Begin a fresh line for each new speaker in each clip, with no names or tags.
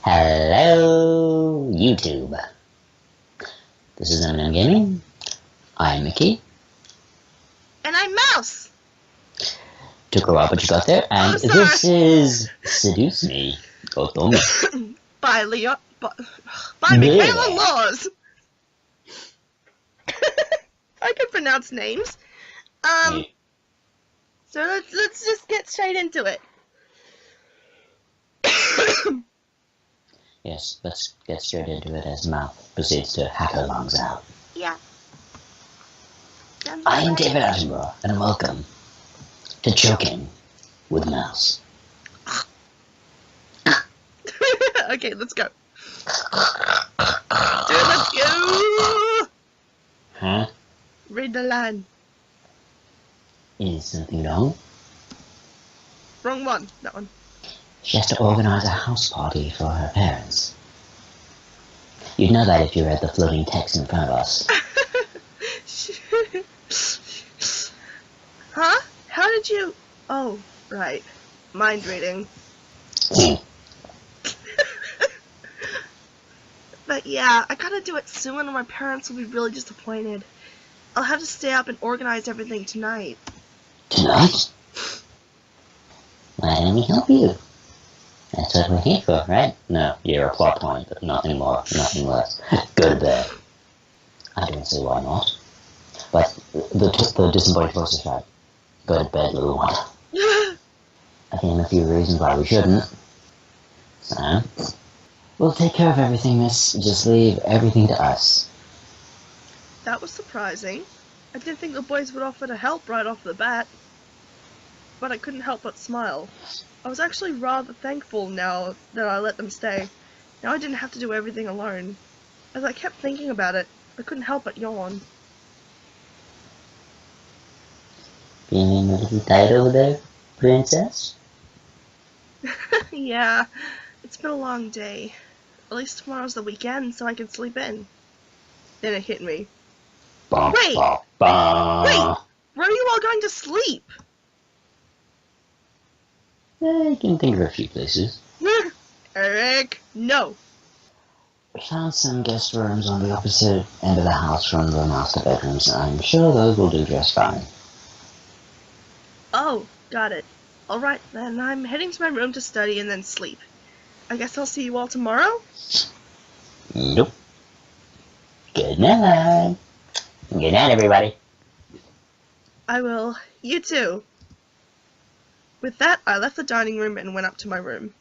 Hello, YouTube. This is Eminem Gaming. I'm Miki.
And I'm Mouse.
Took a while, but you got there. And this is Seduce Me, Otome.
By Michaela Laws. I can pronounce names. So let's just get straight into it.
Yes, let's get straight into it as Mouth proceeds to hack her lungs out.
Yeah.
I am David Attenborough, and welcome to Choking with Mouse.
Okay, let's go. Dude, let's go!
Huh?
Read the line.
Is something wrong?
Wrong one. That one.
She has to organize a house party for her parents. You'd know that if you read the floating text in front of us.
Huh? How did you... Oh, right. Mind reading. But yeah, I gotta do it soon or my parents will be really disappointed. I'll have to stay up and organize everything tonight.
Tonight? Why don't we help you? That's what we're here for, right? No, you're a plot point, but nothing more, nothing less. Go to bed. I don't see why not. But the disembodied voice is right. Go to bed, little one. I can name a few reasons why we shouldn't. So, we'll take care of everything, miss. Just leave everything to us.
That was surprising. I didn't think the boys would offer to help right off the bat. But I couldn't help but smile. I was actually rather thankful now that I let them stay. Now I didn't have to do everything alone. As I kept thinking about it, I couldn't help but yawn.
Feeling a little tired over there, princess?
Yeah, it's been a long day. At least tomorrow's the weekend, so I can sleep in. Then it hit me.
Bah,
Wait!
bah, bah.
Wait! Where are you all going to sleep?
I can think of a few places.
Eric, no!
We found some guest rooms on the opposite end of the house from the master bedrooms. I'm sure those will do just fine.
Oh, got it. Alright, then I'm heading to my room to study and then sleep. I guess I'll see you all tomorrow?
Nope. Good night. Good night, everybody.
I will. You too. With that, I left the dining room and went up to my room.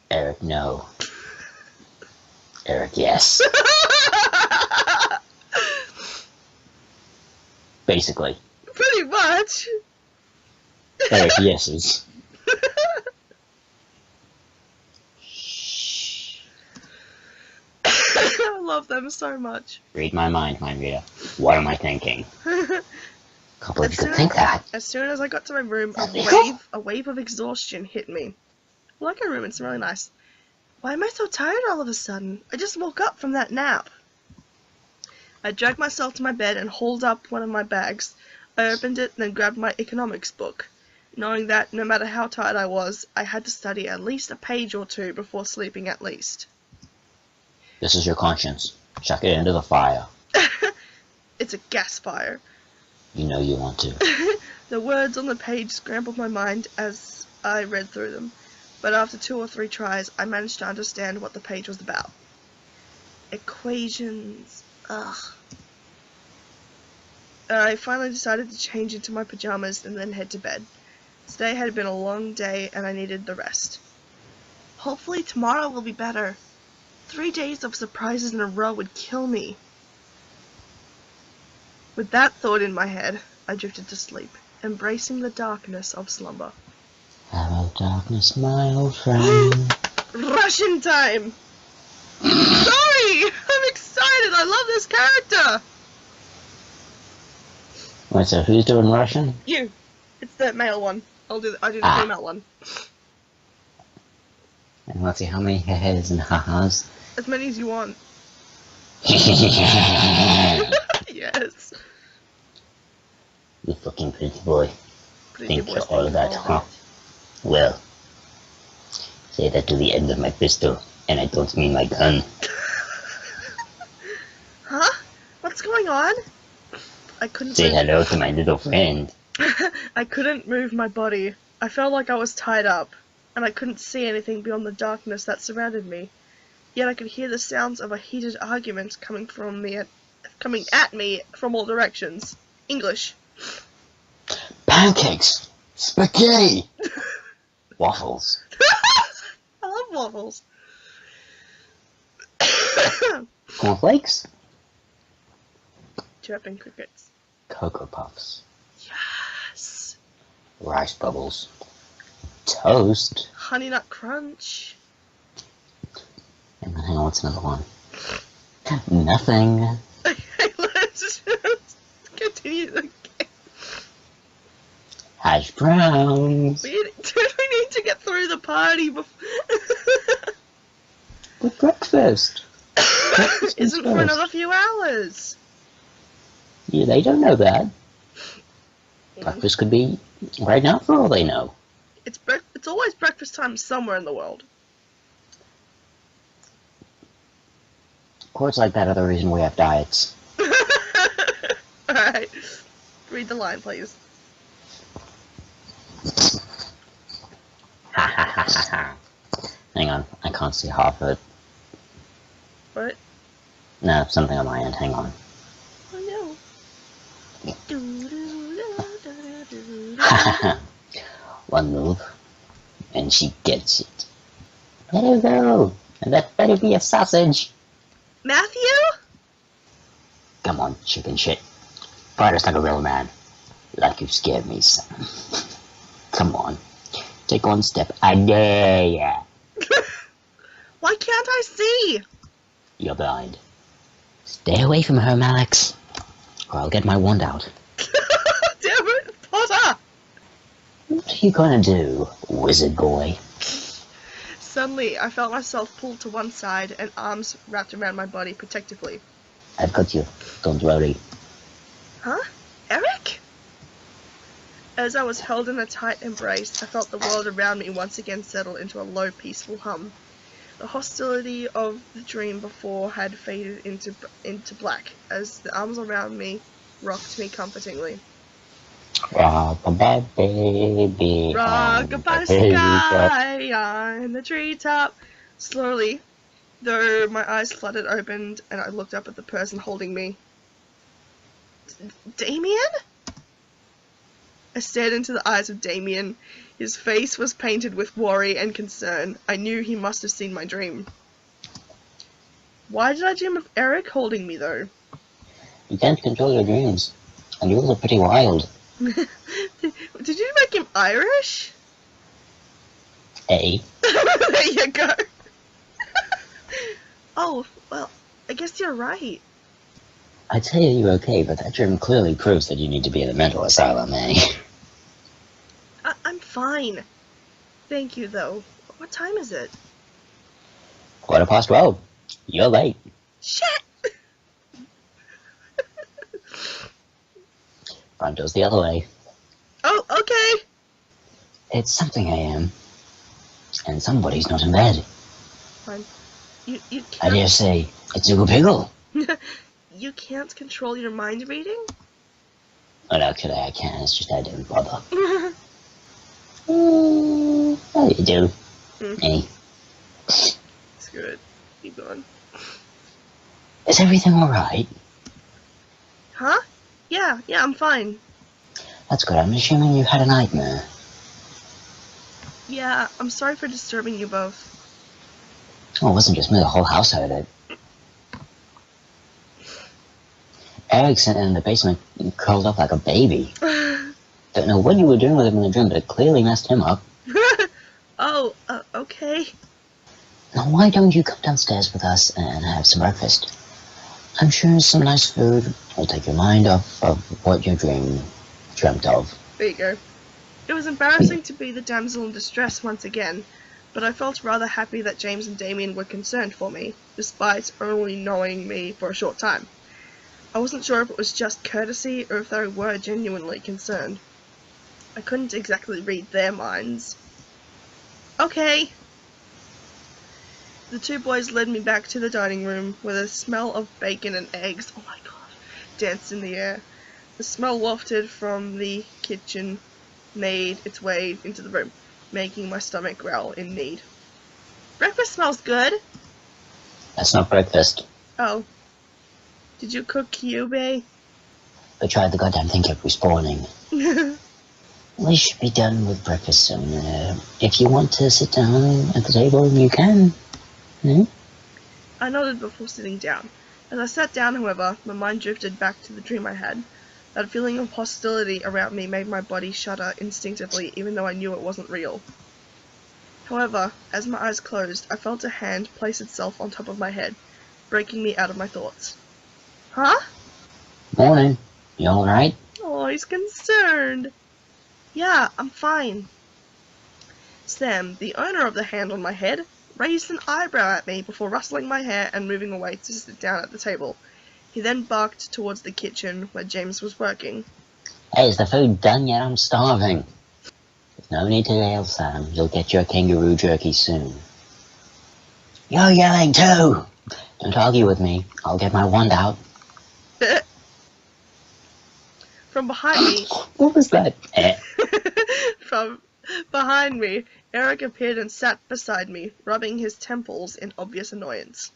Eric, no. Eric, yes. Basically.
Pretty much.
Eric, yeses.
I love them so much.
Read my mind reader. What am I thinking? Can't believe you could think that.
As soon as I got to my room, a wave of exhaustion hit me. I like my room, it's really nice. Why am I so tired all of a sudden? I just woke up from that nap. I dragged myself to my bed and hauled up one of my bags. I opened it and then grabbed my economics book, knowing that no matter how tired I was, I had to study at least a page or two before sleeping at least.
This is your conscience. Chuck it into the fire.
It's a gas fire.
You know you want to.
The words on the page scrambled my mind as I read through them, but after 2 or 3 tries, I managed to understand what the page was about. Equations. Ugh. I finally decided to change into my pajamas and then head to bed. Today had been a long day and I needed the rest. Hopefully tomorrow will be better. 3 days of surprises in a row would kill me. With that thought in my head, I drifted to sleep, embracing the darkness of slumber.
Hello, darkness, my old friend.
Russian time! Sorry! I'm excited! I love this character!
Wait, so who's doing Russian?
You. It's the male one. I do the female one.
And let's see how many heads and ha-has.
As many as you want. Yes.
You fucking pretty boy.
Pretty
Think
boy
you're all of that,
thing.
huh? Well, Say that to the end of my pistol, and I don't mean my gun.
Huh? What's going on? I couldn't
Say
move.
hello to my little friend.
I couldn't move my body. I felt like I was tied up, and I couldn't see anything beyond the darkness that surrounded me. Yet I could hear the sounds of a heated argument coming at me from all directions. English.
Pancakes! Spaghetti! Waffles.
I love waffles.
Cornflakes?
Chirping crickets.
Cocoa Puffs.
Yes.
Rice bubbles. Toast.
Honey Nut Crunch.
And then hang on, what's another one? Nothing.
Okay, let's just continue the game.
Hash browns.
We need to get through the party before.
But breakfast.
Isn't for another few hours.
Yeah, they don't know that. Breakfast could be right now for all they know.
It's always breakfast time somewhere in the world.
Or it's like that other reason we have diets.
Alright. Read the line, please.
Ha ha ha ha ha. Hang on, I can't see half of it.
What?
No, something on my end, hang on.
Oh no.
Ha ha ha. One move, and she gets it. Let her go, and that better be a sausage.
Matthew?
Come on, chicken shit. Fight us like a real man. Like you scared me, son. Come on. Take one step. I dare ya.
Why can't I see?
You're blind. Stay away from her, Alex, or I'll get my wand out.
Damn it, Potter!
What are you gonna do, wizard boy?
Suddenly, I felt myself pulled to one side and arms wrapped around my body protectively.
I've got you. Don't worry.
Huh? Eric? As I was held in a tight embrace, I felt the world around me once again settle into a low, peaceful hum. The hostility of the dream before had faded into black, as the arms around me rocked me comfortingly.
Rock-a-bye, baby.
Rock-a-bye sky on the treetop. Slowly, though, my eyes fluttered open, and I looked up at the person holding me. Damien? I stared into the eyes of Damien. His face was painted with worry and concern. I knew he must have seen my dream. Why did I dream of Eric holding me, though?
You can't control your dreams, and yours are pretty wild.
Did you make him Irish?
Hey.
There you go. Oh, well, I guess you're right.
I'd say you're okay, but that dream clearly proves that you need to be in a mental asylum, eh?
I'm fine. Thank you, though. What time is it?
12:15. You're late.
Shit!
Front door's the other way.
Oh, okay.
It's something a.m. and somebody's not in bed.
Fine. You
I dare
can't...
say, it's a piggle.
You can't control your mind reading?
Well, actually, I can. It's just I didn't bother. How do you do? Hey.
It's good. Keep going.
Is everything alright?
Huh? Yeah, I'm fine.
That's good. I'm assuming you had a nightmare.
Yeah, I'm sorry for disturbing you both.
Oh, it wasn't just me. The whole house heard it. Eric's in the basement, curled up like a baby. Don't know what you were doing with him in the dream, but it clearly messed him up.
Oh, okay.
Now, why don't you come downstairs with us and have some breakfast? I'm sure some nice food will take your mind off of what your dreamt of.
There you go. It was embarrassing to be the damsel in distress once again, but I felt rather happy that James and Damien were concerned for me, despite only knowing me for a short time. I wasn't sure if it was just courtesy or if they were genuinely concerned. I couldn't exactly read their minds. Okay. The two boys led me back to the dining room, where the smell of bacon and eggs, oh my god, danced in the air. The smell wafted from the kitchen made its way into the room, making my stomach growl in need. Breakfast smells good.
That's not breakfast.
Oh. Did you cook Kyubey?
I tried the goddamn thing kept respawning. We should be done with breakfast soon. If you want to sit down at the table, you can.
I nodded before sitting down. As I sat down, however, my mind drifted back to the dream I had. That feeling of hostility around me made my body shudder instinctively, even though I knew it wasn't real. However, as my eyes closed, I felt a hand place itself on top of my head, breaking me out of my thoughts. Huh?
Morning. You alright?
Oh, he's concerned. Yeah, I'm fine. Sam, the owner of the hand on my head, raised an eyebrow at me before rustling my hair and moving away to sit down at the table. He then barked towards the kitchen where James was working.
Hey, is the food done yet? I'm starving. There's no need to yell, Sam. You'll get your kangaroo jerky soon. You're yelling too! Don't argue with me. I'll get my wand out.
From behind me...
What was that?
From behind me, Eric appeared and sat beside me, rubbing his temples in obvious annoyance.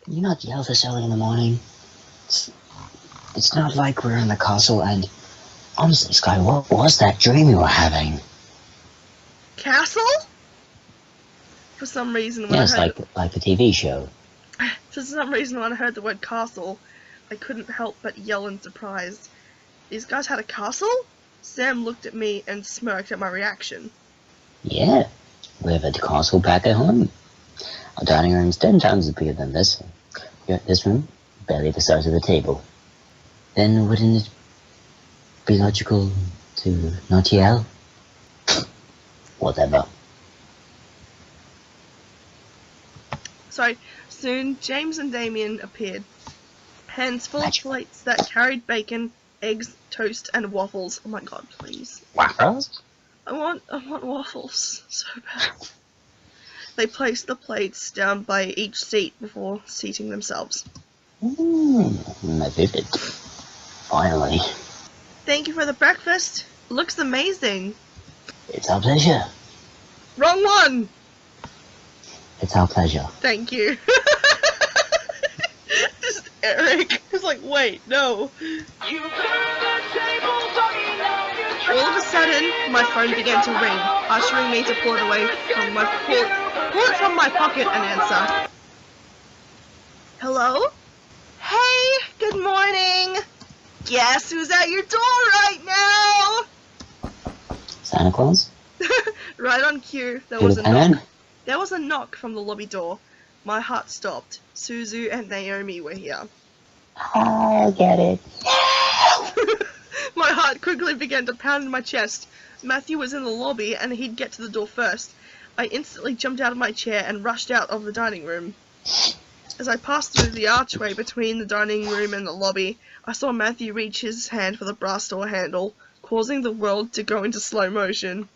Can you not yell this early in the morning? It's not like we're in the castle and... Honestly, Sky, what was that dream you were having?
Castle? For some reason when
Yes,
I heard
like the TV show.
For some reason when I heard the word castle, I couldn't help but yell in surprise. These guys had a castle? Sam looked at me and smirked at my reaction.
Yeah, we have a castle back at home. Our dining room's 10 times bigger than this. This room, barely the size of the table. Then wouldn't it be logical to not yell? Whatever.
Sorry, soon James and Damien appeared, hands full of plates that carried bacon, eggs, toast, and waffles. Oh my god, please.
Waffles?
I want waffles so bad. They placed the plates down by each seat before seating themselves.
My favorite. Finally.
Thank you for the breakfast. It looks amazing.
It's our pleasure.
Wrong one!
It's our pleasure.
Thank you. Just Eric. He's like, wait, no. All of a sudden, my phone began to ring, ushering me to pull it away from my pocket and answer. Hello? Hey, good morning. Guess who's at your door right now?
Santa Claus?
Right on cue, there was a knock. There was a knock from the lobby door. My heart stopped. Suzu and Naomi were here.
I'll get it.
My heart quickly began to pound in my chest. Matthew was in the lobby and he'd get to the door first. I instantly jumped out of my chair and rushed out of the dining room. As I passed through the archway between the dining room and the lobby, I saw Matthew reach his hand for the brass door handle, causing the world to go into slow motion.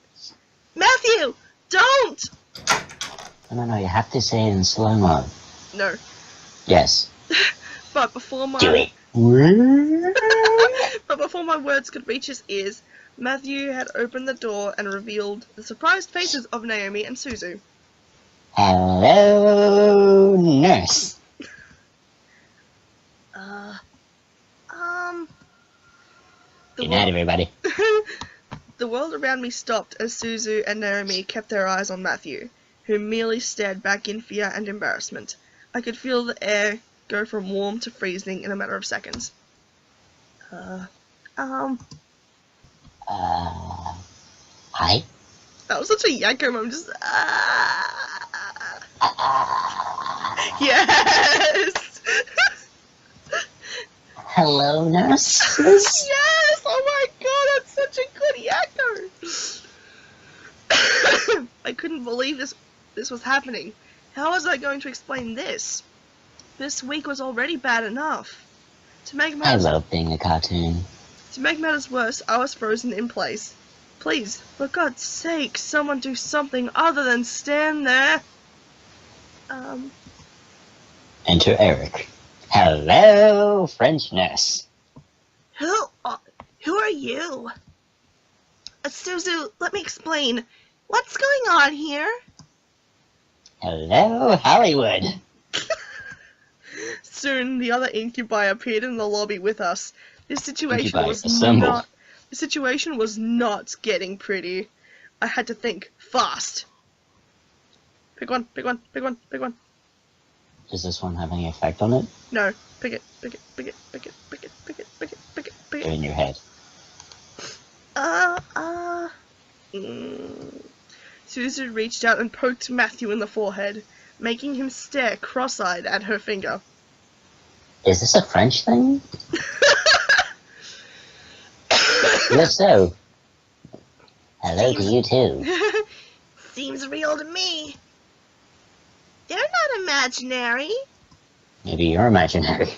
Matthew! Don't!
No, you have to say it in slow-mo.
No.
Yes.
But before my...
Do it.
But before my words could reach his ears, Matthew had opened the door and revealed the surprised faces of Naomi and Suzu.
Hello, nurse. Good night, everybody.
The world around me stopped as Suzu and Naomi kept their eyes on Matthew, who merely stared back in fear and embarrassment. I could feel the air go from warm to freezing in a matter of seconds.
Hi.
That was such a Yakko moment, just, Yes!
Hello, nurses.
Yes! Oh my god, that's such a good Yakko! I couldn't believe this was happening. How was I going to explain this? This week was already bad enough.
I love being a cartoon.
To make matters worse, I was frozen in place. Please, for God's sake, someone do something other than stand there.
Enter Eric. Hello, French nurse.
Who are you? Suzu, let me explain. What's going on here?
Hello, Hollywood.
Soon, the other Incubi appeared in the lobby with us. This situation
Incubi assembled.
was not getting pretty. I had to think fast. Pick one.
Does this one have any effect on it?
No. Pick it.
They're in your head.
Suzu reached out and poked Matthew in the forehead, making him stare cross-eyed at her finger.
Is this a French thing? If so, hello to you too.
Seems real to me. They're not imaginary.
Maybe you're imaginary.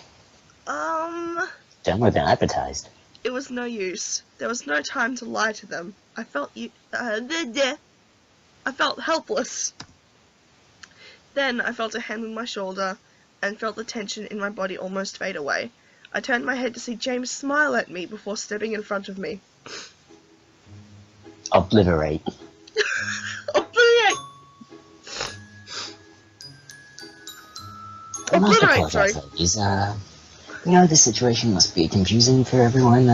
Dumber than advertised.
It was no use. There was no time to lie to them. I felt helpless. Then I felt a hand on my shoulder and felt the tension in my body almost fade away. I turned my head to see James smile at me before stepping in front of me.
Obliterate.
Obliterate! Obliterate, sorry.
The situation must be confusing for everyone.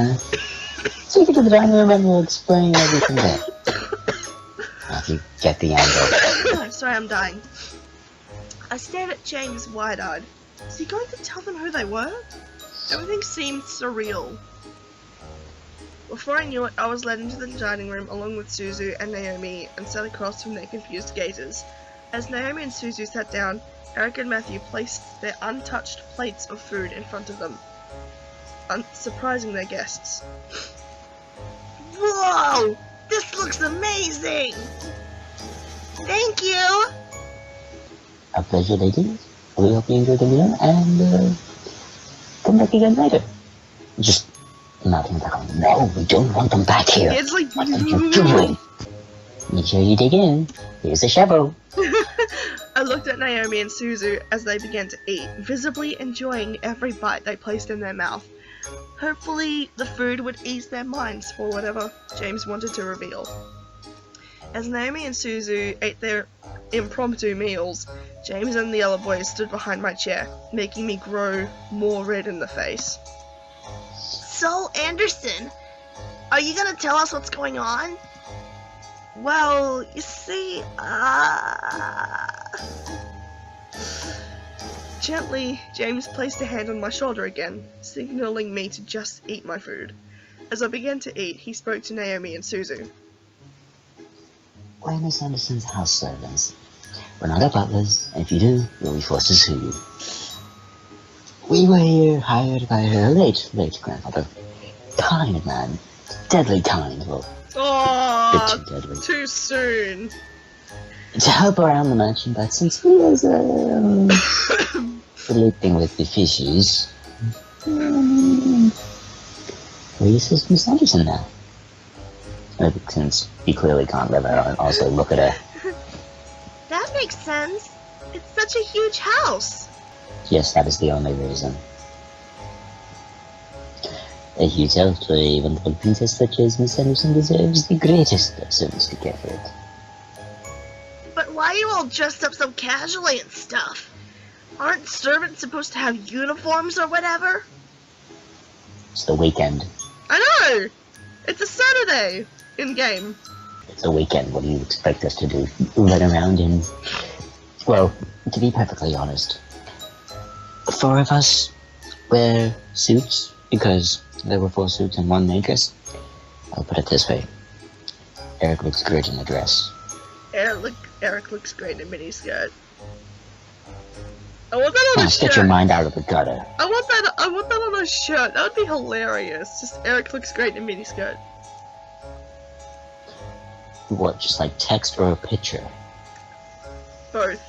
Take it to the dining room and we'll explain everything there. If you get the angle.
Sorry, I'm dying. I stared at James wide-eyed. Was he going to tell them who they were? Everything seemed surreal. Before I knew it, I was led into the dining room along with Suzu and Naomi and sat across from their confused gazes. As Naomi and Suzu sat down, Eric and Matthew placed their untouched plates of food in front of them, surprising their guests. Whoa! This looks amazing! Thank you!
A pleasure, ladies. We hope you enjoyed the meal and come back again later. Just nothing down. No, we don't want them back here.
It's like,
what are you doing? Make sure you dig in. Here's a shovel.
I looked at Naomi and Suzu as they began to eat, visibly enjoying every bite they placed in their mouth. Hopefully, the food would ease their minds for whatever James wanted to reveal. As Naomi and Suzu ate their impromptu meals, James and the other boys stood behind my chair, making me grow more red in the face. So, Anderson, are you gonna tell us what's going on? Well, you see, Gently, James placed a hand on my shoulder again, signaling me to just eat my food. As I began to eat, he spoke to Naomi and Suzu.
We're Miss Anderson's house servants. We're not her butlers, and if you do, we'll be forced to sue you. We were here hired by her late grandfather. Kind man. Deadly kind. Well,
oh,
bit too deadly.
Too soon.
To help around the mansion, but since he was relating with the fishes, we assist Miss Anderson now. Since he clearly can't live out and also look at her.
That makes sense. It's such a huge house.
Yes, that is the only reason. A huge house for a wonderful princess such as Miss Anderson deserves the greatest of service to care for it.
But why are you all dressed up so casually and stuff? Aren't servants supposed to have uniforms or whatever?
It's the weekend.
I know! It's a Saturday! In-game.
It's a weekend. What do you expect us to do? Run around in... Well, to be perfectly honest, 4 of us wear suits because there were 4 suits and 1 matress. I'll put it this way. Eric looks great in a dress.
Eric looks great in a miniskirt. I want that on a shirt.
Get your mind out of the gutter.
I want that on a shirt. That would be hilarious. Just Eric looks great in a miniskirt.
What, just like text or a picture?
Both.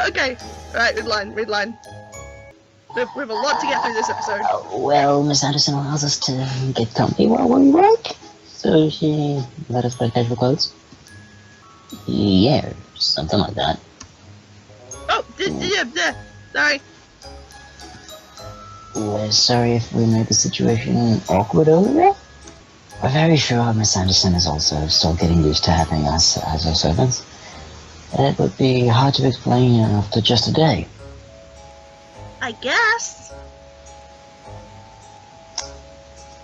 Okay. Alright, read line. We have a lot to get through this episode.
Well, Miss Anderson allows us to get comfy while we work, so she let us wear casual clothes. Yeah, something like that.
Oh, sorry.
We're sorry if we made the situation awkward earlier. We're very sure Miss Anderson is also still getting used to having us as her servants. It would be hard to explain after just a day.
I guess.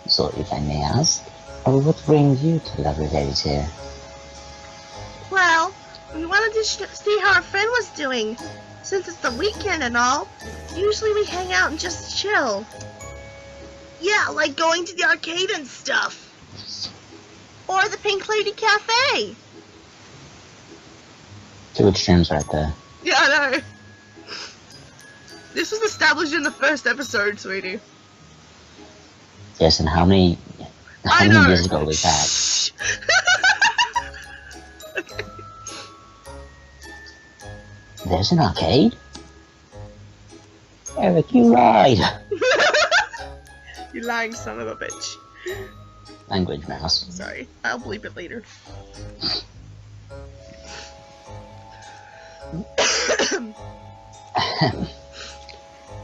So if I may ask, what brings you to lovely ladies here?
Well, we wanted to see how our friend was doing. Since it's the weekend and all, usually we hang out and just chill. Yeah, like going to the arcade and stuff. Or the Pink Lady Cafe.
Two extremes right there.
Yeah, I know. This was established in the first episode, sweetie.
Yes, and how many years ago was that?
Okay.
There's an arcade? Eric, you lied.
You lying son of a bitch.
Language mouse.
Sorry, I'll bleep it later.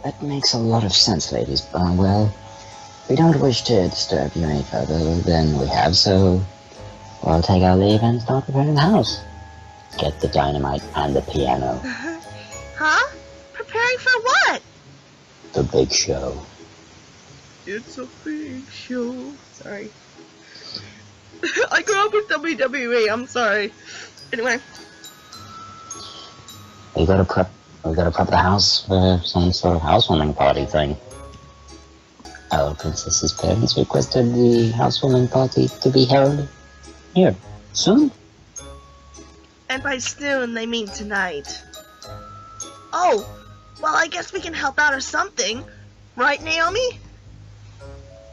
That makes a lot of sense, ladies. Well, we don't wish to disturb you any further than we have, so we'll take our leave and start preparing the house. Get the dynamite and the piano.
Huh? Preparing for what?
The big show.
It's a big show. Sorry. I grew up with WWE, I'm sorry. Anyway.
We gotta prep the house for some sort of housewarming party thing. Our princess's parents requested the housewarming party to be held here, soon.
And by soon, they mean tonight. Oh, well, I guess we can help out or something. Right, Naomi?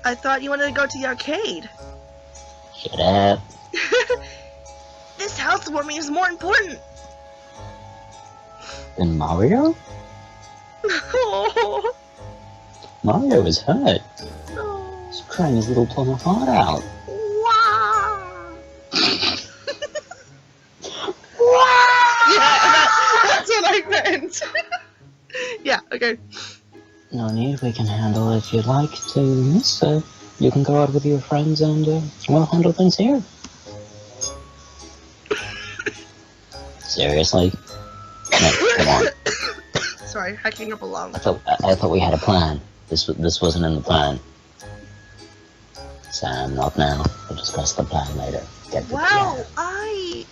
I thought you wanted to go to the arcade.
Shut up.
This housewarming is more important.
Then Mario?
Oh,
Mario is hurt.
no.
He's crying his little plumber heart out.
Wow.
Wow!
Yeah, that's what I meant. Yeah, okay.
No need, we can handle it if you'd like to, miss. You can go out with your friends and we'll handle things here. Seriously? No, come on.
Sorry, hacking up a lung.
I thought we had a plan. This wasn't in the plan. Sam, not now. We'll discuss the plan later. Get the
Wow,
piano.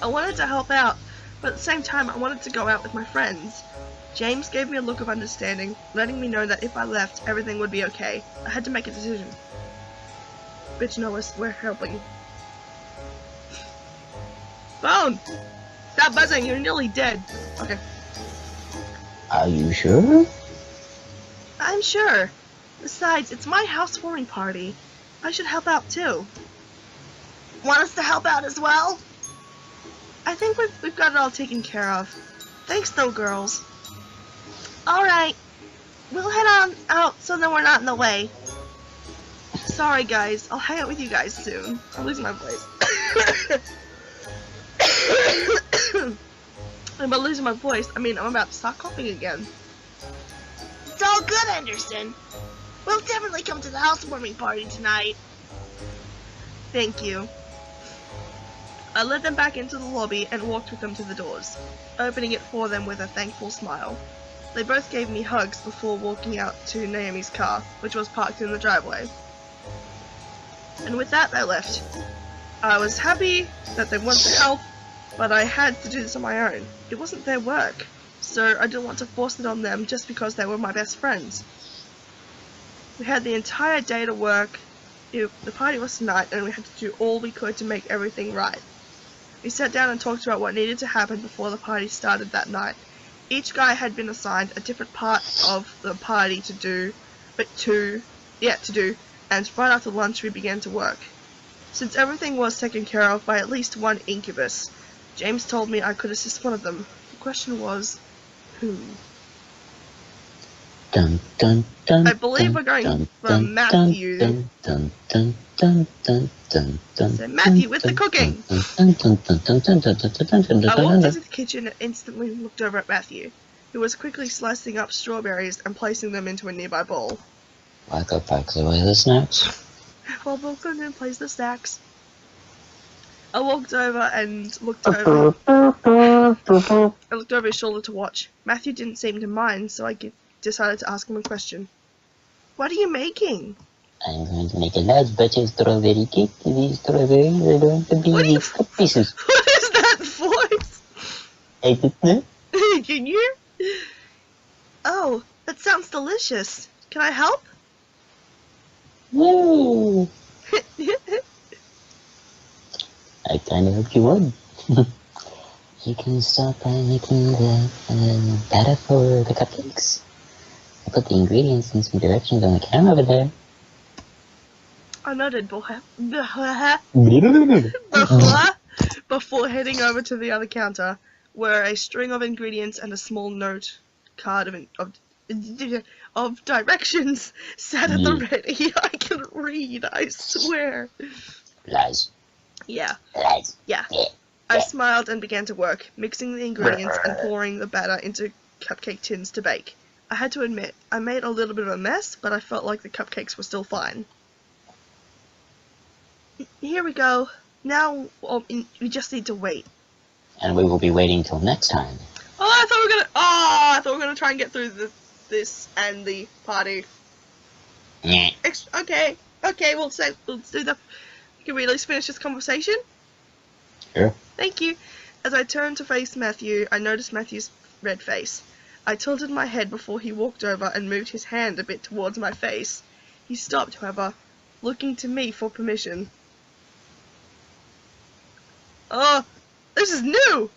I wanted to help out, but at the same time I wanted to go out with my friends. James gave me a look of understanding, letting me know that if I left, everything would be okay. I had to make a decision. Bitch, no, we're helping. Phone! Stop buzzing, you're nearly dead. Okay.
Are you sure?
I'm sure. Besides, it's my housewarming party. I should help out too. Want us to help out as well? I think we've got it all taken care of. Thanks though, girls. Alright. We'll head on out so that we're not in the way. Sorry guys, I'll hang out with you guys soon. I'm losing my voice. I'm about losing my voice. I mean, I'm about to start coughing again. It's all good, Anderson. We'll definitely come to the housewarming party tonight. Thank you. I led them back into the lobby and walked with them to the doors, opening it for them with a thankful smile. They both gave me hugs before walking out to Naomi's car, which was parked in the driveway. And with that, they left. I was happy that they wanted to help, but I had to do this on my own. It wasn't their work, so I didn't want to force it on them just because they were my best friends. We had the entire day to work. The party was tonight, and we had to do all we could to make everything right. We sat down and talked about what needed to happen before the party started that night. Each guy had been assigned a different part of the party to do, and right after lunch we began to work. Since everything was taken care of by at least one incubus, James told me I could assist one of them. The question was, who?
Dun, dun, dun,
I believe we're going
dun,
for
dun,
Matthew.
dun, dun, dun, dun, dun, dun, dun,
So Matthew with the cooking. I walked into the kitchen and instantly looked over at Matthew, who was quickly slicing up strawberries and placing them into a nearby bowl.
Why go pack away the snacks?
While Wilson plays the snacks, I walked over and looked over. I looked over his shoulder to watch. Matthew didn't seem to mind, so I decided to ask him a question. What are you making?
I'm going to make a large batch of strawberry cake. These strawberries are going to be these pieces.
What is that voice?
I don't know.
Can you? Oh, that sounds delicious. Can I help?
Yay! I kind of hope you would. You can start by making the batter for the cupcakes. I put the ingredients in some directions on the counter over there.
I nodded before heading over to the other counter, where a string of ingredients and a small note card of directions sat at the ready. I can read, I swear.
Lies.
Yeah.
Lies.
Yeah. I smiled and began to work, mixing the ingredients and pouring the batter into cupcake tins to bake. I had to admit, I made a little bit of a mess, but I felt like the cupcakes were still fine. Here we go. Now we just need to wait.
And we will be waiting till next time.
I thought we were gonna try and get through this and the party.
Yeah.
Okay, we'll do the. Can we at least finish this conversation?
Sure.
Thank you. As I turned to face Matthew, I noticed Matthew's red face. I tilted my head before he walked over and moved his hand a bit towards my face. He stopped, however, looking to me for permission. Oh, this is new!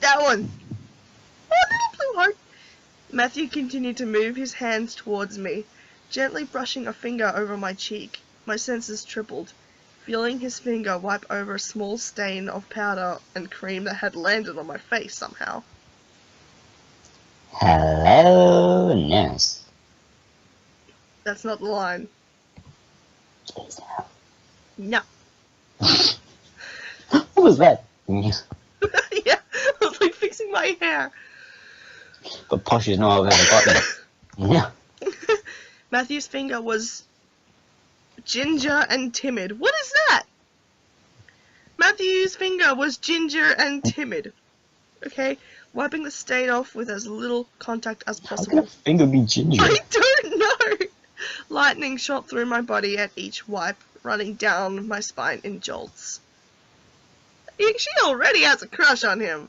That one! Oh, little blue heart! Matthew continued to move his hands towards me, gently brushing a finger over my cheek. My senses tripled, feeling his finger wipe over a small stain of powder and cream that had landed on my face somehow.
Hello, nurse.
That's not the line.
Please now.
No.
What was that?
Yeah, I was like fixing my hair.
The poshest know I've ever gotten. Yeah.
Matthew's finger was ginger and timid. What is that? Matthew's finger was ginger and timid. Okay, wiping the stain off with as little contact as possible.
How can a finger be ginger?
I don't know. Lightning shot through my body at each wipe, running down my spine in jolts. She already has a crush on him.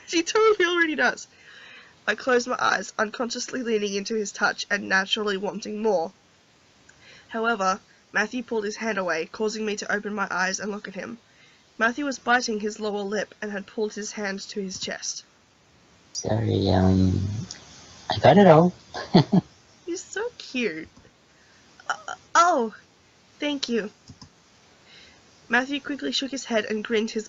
She totally already does. I closed my eyes, unconsciously leaning into his touch and naturally wanting more. However, Matthew pulled his hand away, causing me to open my eyes and look at him. Matthew was biting his lower lip and had pulled his hand to his chest.
Sorry, I got it all.
He's so cute. Oh, thank you. Matthew quickly shook his head and grinned his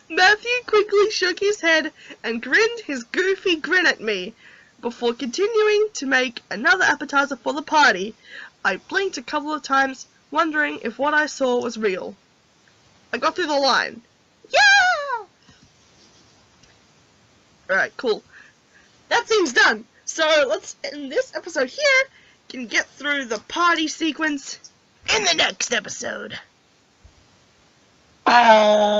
Matthew quickly shook his head and grinned his goofy grin at me. Before continuing to make another appetizer for the party, I blinked a couple of times, wondering if what I saw was real. I got through the line. Yeah! Alright, cool. That seems done. So let's end this episode here. Can get through the party sequence in the next episode.
Bye.